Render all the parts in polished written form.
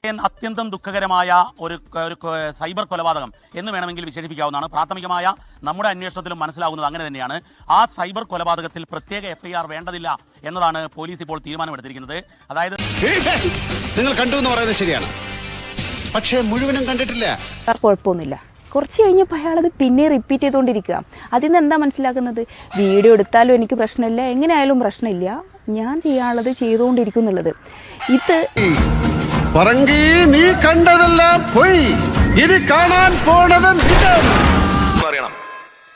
അത്യന്തം ദുഃഖകരമായ ഒരു സൈബർ കൊലപാതകം എന്ന് വേണമെങ്കിൽ വിശേഷിപ്പിക്കാവുന്നതാണ്. പ്രാഥമികമായ നമ്മുടെ അന്വേഷണത്തിലും മനസ്സിലാവുന്നത് അങ്ങനെ തന്നെയാണ്. ആ സൈബർ കൊലപാതകത്തിൽ പ്രത്യേക FIR വേണ്ടതില്ല എന്നതാണ് പോലീസ് ഇപ്പോൾ തീരുമാനമെടുത്തിരിക്കുന്നത്. അതായത് നിങ്ങൾ കണ്ടു എന്ന് പറയുന്നത് ശരിയാണ്, പക്ഷേ മുഴുവനും കണ്ടിട്ടില്ല. കുഴപ്പമൊന്നുമില്ല. കുറച്ച് കഴിഞ്ഞപ്പോൾ അയാളത് പിന്നെ റിപ്പീറ്റ് ചെയ്തുകൊണ്ടിരിക്കുക. അതിൽ നിന്ന് എന്താ മനസ്സിലാക്കുന്നത്? വീഡിയോ എടുത്താലും എനിക്ക് പ്രശ്നമില്ല, എങ്ങനെയായാലും പ്രശ്നമില്ല, ഞാൻ ചെയ്യാനുള്ളത് ചെയ്തുകൊണ്ടിരിക്കും എന്നുള്ളത്. ഇത് നീ കണ്ടതെല്ലാം പോയി, ഇനി കാണാൻ പോണത് അറിയണം.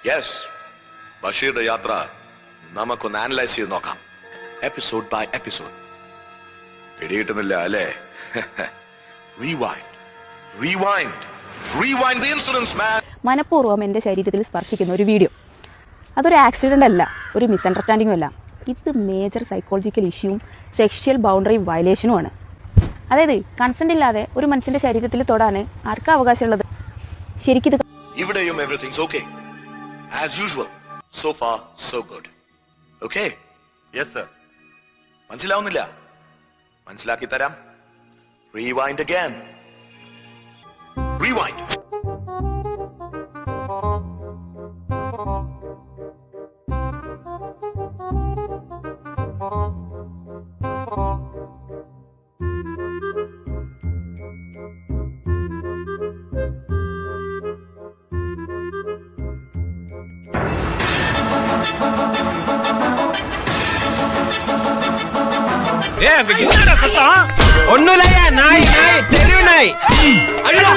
യെസ്, ബഷീറുടെ യാത്ര നമുക്കൊന്ന് അനലൈസ് ചെയ്ത് നോക്കാം, എപ്പിസോഡ് ബൈ എപ്പിസോഡ്. പിടികിട്ടുന്നില്ല അല്ലേ? Rewind the incidents, man. മനഃപൂർവ്വം എൻ്റെ ശരീരത്തിൽ സ്പർശിക്കുന്ന ഒരു വീഡിയോ, അതൊരു ആക്സിഡൻ്റ് അല്ല, ഒരു മിസ്അണ്ടർസ്റ്റാൻഡിങ്ങും അല്ല. ഇത് മേജർ സൈക്കോളജിക്കൽ ഇഷ്യൂവും സെക്ഷൽ ബൗണ്ടറി വയലേഷനുമാണ്. അതായത് കൺസെന്റ് ഇല്ലാതെ ഒരു മനുഷ്യന്റെ ശരീരത്തിൽ തൊടാൻ ആർക്കാ അവകാശമുള്ളത്? ശരിക്കും ഇവിടെയും everything's okay as usual, so far so good. Okay? Yes sir. മനസ്സിലാവുന്നില്ല? മനസ്സിലാക്കി തരാം. Rewind again. Rewind. ഒന്നുമില്ല, നായ് തെരുവ് നായ്. അയ്യോ